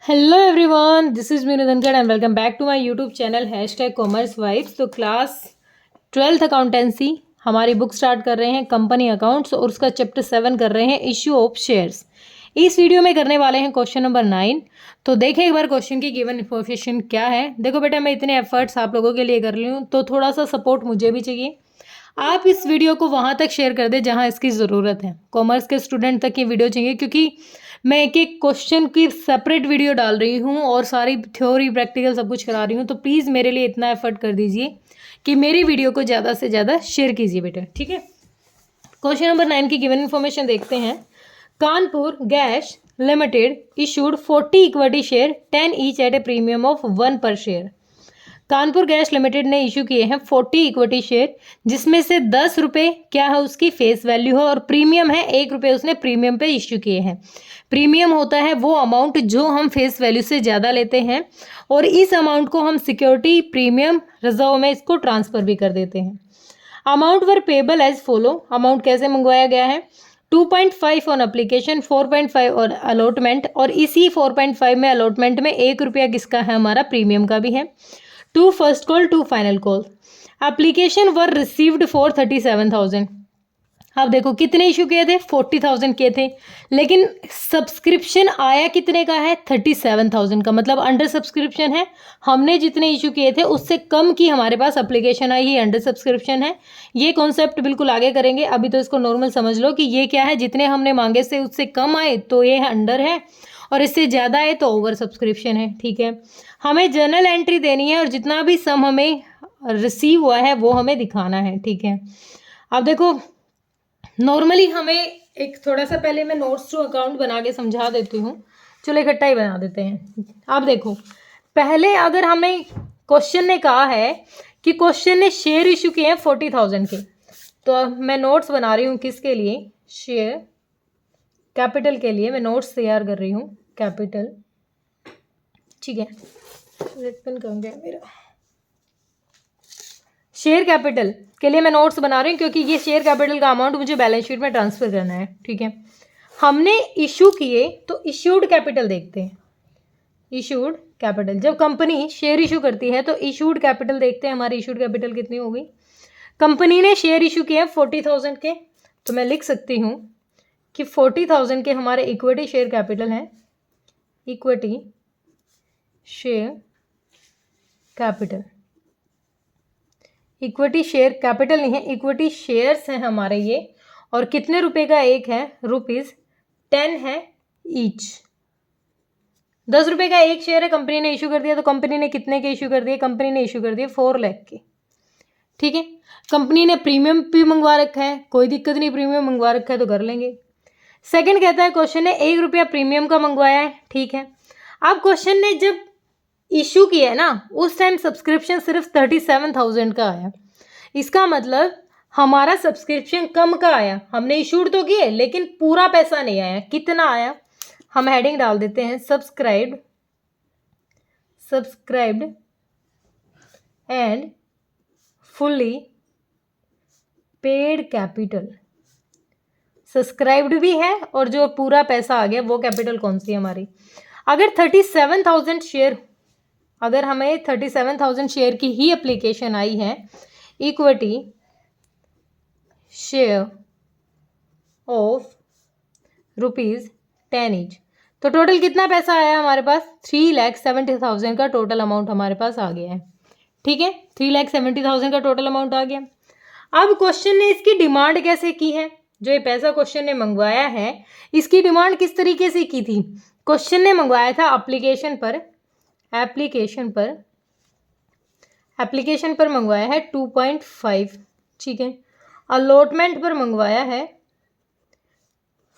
Hello everyone, this is Meenu Dhankhar and welcome back to my YouTube channel commerce vibes. तो class 12th accountancy हमारी book start कर रहे हैं company accounts और उसका चैप्टर 7 कर रहे हैं इश्यू ऑफ शेयर्स। इस वीडियो में करने वाले हैं क्वेश्चन नंबर 9। तो देखें एक बार क्वेश्चन की गिवन इन्फॉर्मेशन क्या है। देखो बेटा, मैं इतने एफर्ट्स आप लोगों के लिए कर रही हूँ तो थोड़ा सा सपोर्ट मुझे भी चाहिए। आप इस वीडियो को वहाँ तक शेयर कर दें जहाँ इसकी ज़रूरत है। कॉमर्स के स्टूडेंट तक ये वीडियो चाहिए क्योंकि मैं एक एक क्वेश्चन की सेपरेट वीडियो डाल रही हूँ और सारी थ्योरी प्रैक्टिकल सब कुछ करा रही हूँ। तो प्लीज़ मेरे लिए इतना एफर्ट कर दीजिए कि मेरी वीडियो को ज़्यादा से ज़्यादा शेयर कीजिए बेटा, ठीक है। क्वेश्चन नंबर 9 की गिवन इन्फॉर्मेशन देखते हैं। Kanpur gas limited issued 40 equity share 10 each eight A premium of 1 पर शेयर। कानपुर गैस लिमिटेड ने इशू किए हैं 40 इक्विटी शेयर, जिसमें से 10 रुपये क्या है उसकी फेस वैल्यू है और प्रीमियम है 1 रुपये उसने प्रीमियम पे इशू किए हैं। प्रीमियम होता है वो अमाउंट जो हम फेस वैल्यू से ज़्यादा लेते हैं और इस अमाउंट को हम सिक्योरिटी प्रीमियम रिजर्व में इसको ट्रांसफ़र भी कर देते हैं। अमाउंट वर पेबल एज फॉलो। अमाउंट कैसे मंगवाया गया है? 2.5 ऑन अप्लीकेशन, 4.5 और अलॉटमेंट, और इसी 4.5 में अलॉटमेंट में 1 रुपया किसका है? हमारा प्रीमियम का भी है। 2 first call, 2 final call. Application were received for 37,000। अब देखो कितने इशू किए थे? 40,000 किए थे, लेकिन सब्सक्रिप्शन आया कितने का है? 37,000 का। मतलब अंडर सब्सक्रिप्शन है। हमने जितने इशू किए थे उससे कम की हमारे पास एप्लीकेशन आई, ही अंडर सब्सक्रिप्शन है। ये कॉन्सेप्ट बिल्कुल आगे करेंगे, अभी तो इसको नॉर्मल समझ लो कि ये क्या है, जितने हमने मांगे से उससे कम आए तो ये अंडर है और इससे ज़्यादा है तो ओवर सब्सक्रिप्शन है, ठीक है। हमें जर्नल एंट्री देनी है और जितना भी सम हमें रिसीव हुआ है वो हमें दिखाना है, ठीक है। अब देखो नॉर्मली हमें एक थोड़ा सा पहले मैं नोट्स टू अकाउंट बना के समझा देती हूँ। चलो इकट्ठा ही बना देते हैं। आप देखो, पहले अगर हमें क्वेश्चन ने कहा है कि क्वेश्चन ने शेयर इशू किए हैं 40,000 के, तो अब मैं नोट्स बना रही हूँ किसके लिए? शेयर कैपिटल के लिए मैं नोट्स तैयार कर रही हूँ, कैपिटल, ठीक है। पेन कहाँ गया मेरा? शेयर कैपिटल के लिए मैं नोट्स बना रही हूँ क्योंकि ये शेयर कैपिटल का अमाउंट मुझे बैलेंस शीट में ट्रांसफर करना है, ठीक है। हमने इशू किए तो इशूड कैपिटल देखते हैं। इशूड कैपिटल, जब कंपनी शेयर इशू करती है तो इशूड कैपिटल देखते हैं। हमारी इशूड कैपिटल कितनी होगी? कंपनी ने शेयर इशू किए 40,000 के, तो मैं लिख सकती हूँ कि 40,000 के हमारे इक्विटी शेयर कैपिटल हैं। Equity share capital, equity share capital नहीं है, इक्विटी शेयर्स हैं हमारे ये। और कितने रुपए का एक है? ₹10 है ईच। 10 रुपए का एक शेयर है, कंपनी ने इशू कर दिया। तो कंपनी ने कितने के इशू कर दिए? कंपनी ने इशू कर दिए 4 लाख के, ठीक है। कंपनी ने प्रीमियम भी मंगवा रखा है, कोई दिक्कत नहीं, प्रीमियम मंगवा रखा है तो कर लेंगे। सेकंड कहता है क्वेश्चन ने 1 रुपया प्रीमियम का मंगवाया है, ठीक है। अब क्वेश्चन ने जब इशू किया है ना, उस टाइम सब्सक्रिप्शन सिर्फ 37,000 का आया। इसका मतलब हमारा सब्सक्रिप्शन कम का आया। हमने इशूड तो किए लेकिन पूरा पैसा नहीं आया। कितना आया? हम हेडिंग डाल देते हैं subscribed and fully paid capital. Subscribed भी है और जो पूरा पैसा आ गया वो कैपिटल कौन सी है हमारी? अगर 37,000 शेयर, अगर हमें 37,000 शेयर की ही एप्लीकेशन आई है, इक्विटी शेयर ऑफ ₹10 ईच, तो टोटल कितना पैसा आया हमारे पास? 3,70,000 का टोटल अमाउंट हमारे पास आ गया है, ठीक है। 3,70,000 का टोटल अमाउंट आ गया। अब क्वेश्चन ने इसकी डिमांड कैसे की है? जो ये पैसा क्वेश्चन ने मंगवाया है इसकी डिमांड किस तरीके से की थी? क्वेश्चन ने मंगवाया था एप्लीकेशन पर मंगवाया है 2.5, ठीक है। अलॉटमेंट पर मंगवाया है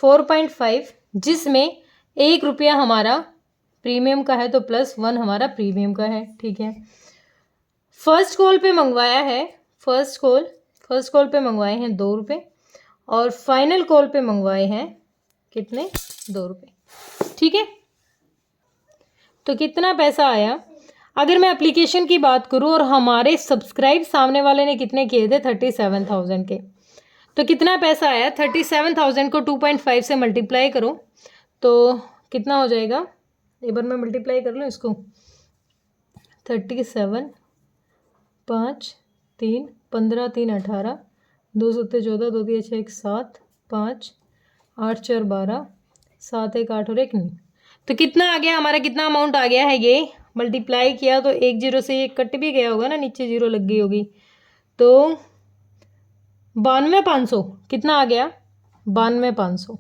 4.5, जिसमें 1 रुपया हमारा प्रीमियम का है तो +1 हमारा प्रीमियम का है, ठीक है। फर्स्ट कॉल पे मंगवाया है, फर्स्ट कॉल पे मंगवाए हैं 2 रुपये और फाइनल कॉल पे मंगवाए हैं कितने? 2 रुपये, ठीक है। तो कितना पैसा आया? अगर मैं एप्लीकेशन की बात करूं और हमारे सब्सक्राइब सामने वाले ने कितने किए थे? 37,000 के, तो कितना पैसा आया? 37,000 को 2.5 से मल्टीप्लाई करो तो कितना हो जाएगा? एक बार मैं मल्टीप्लाई कर लूँ इसको। 37, 5, 3, 15, 3, 18, 2 सत्ते 14, 2 दिए 6, 1 7, 5, 8 4 12, 7 1 8 और 1 9। तो कितना आ गया हमारा, कितना अमाउंट आ गया है, ये मल्टीप्लाई किया तो एक जीरो से ये कट भी गया होगा ना, नीचे जीरो लग गई होगी, तो 92,500 कितना आ गया, 92,500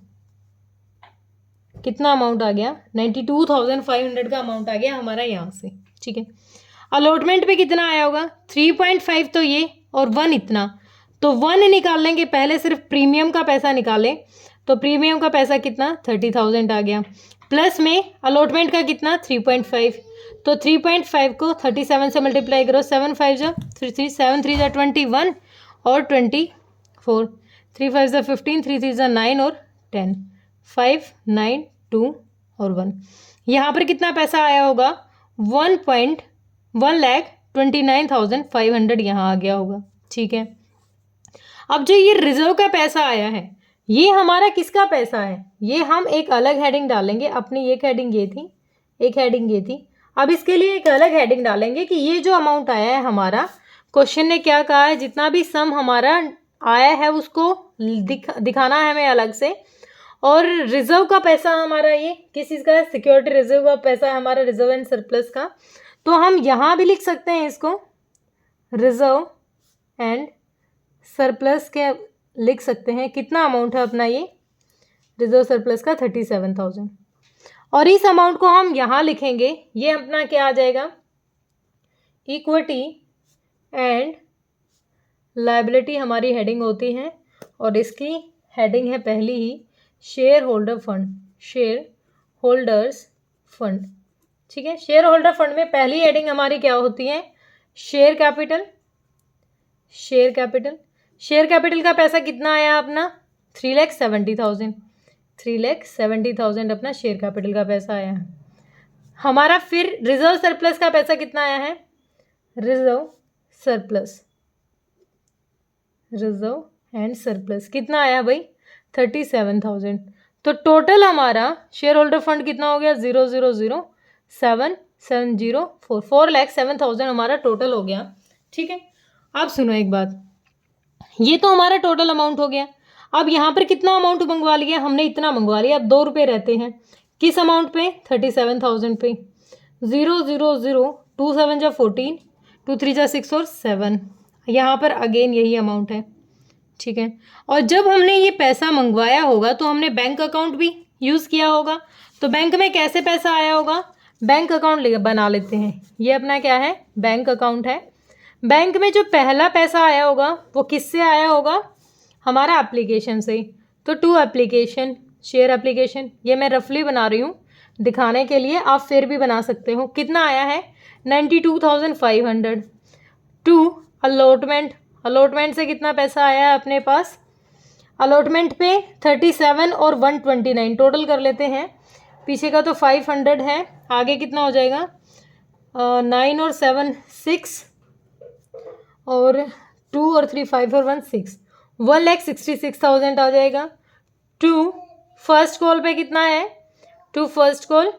कितना अमाउंट आ गया, 92,500 का अमाउंट आ गया हमारा यहाँ से। ठीक है, अलॉटमेंट पे कितना आया होगा, 3.5 तो ये और 1 इतना, तो 1 निकाल लेंगे पहले, सिर्फ प्रीमियम का पैसा निकालें तो प्रीमियम का पैसा कितना 30,000 आ गया, प्लस में अलॉटमेंट का कितना 3.5, तो 3.5 को 37 से मल्टीप्लाई करो, 7 5 जा 3 7 3 जा 21 और 24, 3 5 जा 15, 3 3 जा 9 और 10, 5 9 2 और 1। यहाँ पर कितना पैसा आया होगा, 1,29,500 यहाँ आ गया होगा। ठीक है, अब जो ये रिजर्व का पैसा आया है, ये हमारा किसका पैसा है, ये हम एक अलग हेडिंग डालेंगे, अपनी एक हेडिंग ये थी, एक हेडिंग ये थी, अब इसके लिए एक अलग हेडिंग डालेंगे कि ये जो अमाउंट आया है हमारा, क्वेश्चन ने क्या कहा है, जितना भी सम हमारा आया है उसको दिखाना है हमें अलग से, और रिजर्व का पैसा हमारा ये किस चीज़ का है, सिक्योरिटी रिजर्व का पैसा है हमारा, रिजर्व एंड सरप्लस का, तो हम यहाँ भी लिख सकते हैं इसको रिजर्व एंड सरप्लस के लिख सकते हैं, कितना अमाउंट है अपना ये रिजर्व सरप्लस का 37,000, और इस अमाउंट को हम यहाँ लिखेंगे, ये अपना क्या आ जाएगा, इक्विटी एंड लायबिलिटी हमारी हेडिंग होती है, और इसकी हेडिंग है पहली ही shareholder fund, shareholders fund. ठीक है, शेयर होल्डर फंड में पहली हेडिंग हमारी क्या होती है, share capital, share capital, share capital का पैसा कितना आया अपना 3,70,000, 3,70,000 अपना शेयर कैपिटल का पैसा आया है हमारा। फिर रिजर्व सरप्लस का पैसा कितना आया है, reserve surplus, reserve and surplus कितना आया भाई 37,000, तो टोटल हमारा शेयर होल्डर फंड कितना हो गया 0,007,704, 4,07,000 हमारा टोटल हो गया। ठीक है, अब सुनो एक बात, ये तो हमारा टोटल अमाउंट हो गया, अब यहाँ पर कितना अमाउंट मंगवा लिया हमने, इतना मंगवा लिया, अब 2 रुपये रहते हैं किस अमाउंट पे 37,000 पे, 0,0,0 2 7 जा 14, 2 3 जा 6 और 7, यहाँ पर अगेन यही अमाउंट है। ठीक है, और जब हमने ये पैसा मंगवाया होगा तो हमने बैंक अकाउंट भी यूज़ किया होगा, तो बैंक में कैसे पैसा आया होगा, बैंक अकाउंट बना लेते हैं, ये अपना क्या है बैंक अकाउंट है। बैंक में जो पहला पैसा आया होगा वो किससे आया होगा, हमारा एप्लीकेशन से, तो टू एप्लीकेशन, शेयर एप्लीकेशन, ये मैं रफली बना रही हूँ दिखाने के लिए, आप फिर भी बना सकते हो। कितना आया है 92,500 टू अलॉटमेंट, अलॉटमेंट से कितना पैसा आया है अपने पास, अलॉटमेंट पे 37 और 129 टोटल कर लेते हैं, पीछे का तो 500 है, आगे कितना हो जाएगा 9 और 7 6 और 2 और 3 5 और 1 6, 1,66,000 आ जाएगा। टू फर्स्ट कॉल पे कितना है, टू फर्स्ट कॉल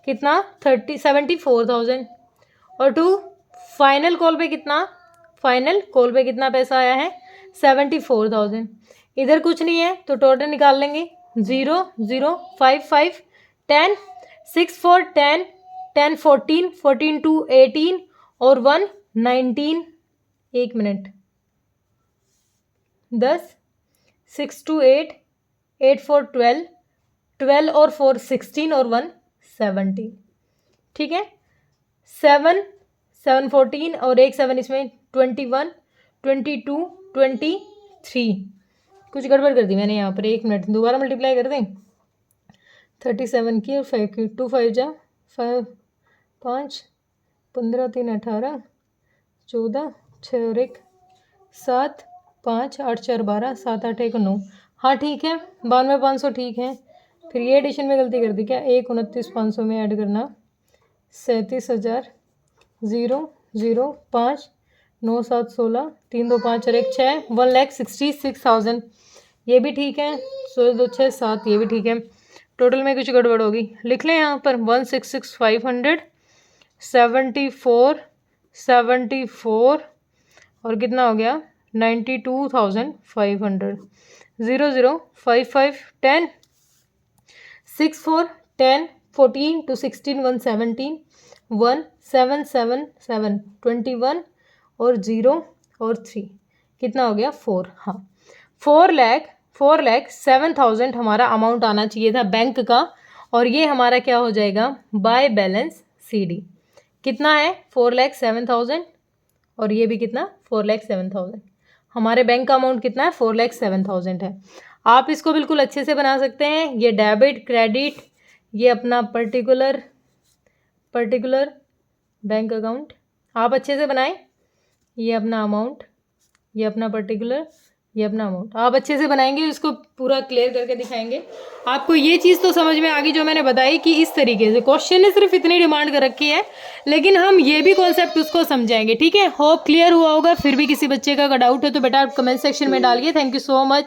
कितना 74,000, और टू फाइनल कॉल पे कितना, फाइनल कॉल पे कितना पैसा आया है 74,000। इधर कुछ नहीं है तो टोटल निकाल लेंगे, 0 0 5 5 10 6 4 10 10 14 14 2 18 और 1 19, एक मिनट 10 6 2 8 8 4 12 12 और 4 16 और 1 17। ठीक है, 7 7 14 और एक 7 इसमें 21 22 23, कुछ गड़बड़ कर दी मैंने यहाँ पर, एक मिनट दोबारा मल्टीप्लाई कर दें, 37 की और 5 की, 2 5 जा 5 5 15 3 18 14 6 और 1 7 5 8 4 12 7 8 1 9, हाँ ठीक है 92,500 ठीक है। फिर ये एडिशन में गलती कर दी क्या, 1,29,500 में ऐड करना 37,000 0 0 5 9 7 16 3 2 5 और 1 6, 1,66,000 ये भी ठीक है, 16 2 6 7 ये भी ठीक है। टोटल में कुछ गड़बड़ होगी, लिख लें यहाँ पर 166,500, 74 और कितना हो गया 92,500, 0 0 5 5 10 6 4 10 14 to 16 1 17 1 7 7 7 21 और 0 और 3 कितना हो गया 4। हाँ 4,07,000 हमारा अमाउंट आना चाहिए था बैंक का, और ये हमारा क्या हो जाएगा बाय बैलेंस CD कितना है 4,07,000 और ये भी कितना 4,07,000। हमारे बैंक का अमाउंट कितना है 4,07,000 है। आप इसको बिल्कुल अच्छे से बना सकते हैं। ये डेबिट क्रेडिट, ये अपना पर्टिकुलर बैंक अकाउंट आप अच्छे से बनाएं। ये अपना अमाउंट, ये अपना पर्टिकुलर, ये अपना अमाउंट आप अच्छे से बनाएंगे, इसको पूरा क्लियर करके दिखाएंगे। आपको ये चीज़ तो समझ में आ गई जो मैंने बताई कि इस तरीके से क्वेश्चन ने सिर्फ इतनी डिमांड कर रखी है, लेकिन हम ये भी कॉन्सेप्ट उसको समझाएंगे। ठीक है, होप क्लियर हुआ होगा। फिर भी किसी बच्चे का डाउट है तो बेटा आप कमेंट सेक्शन में डालिए। Thank you so much.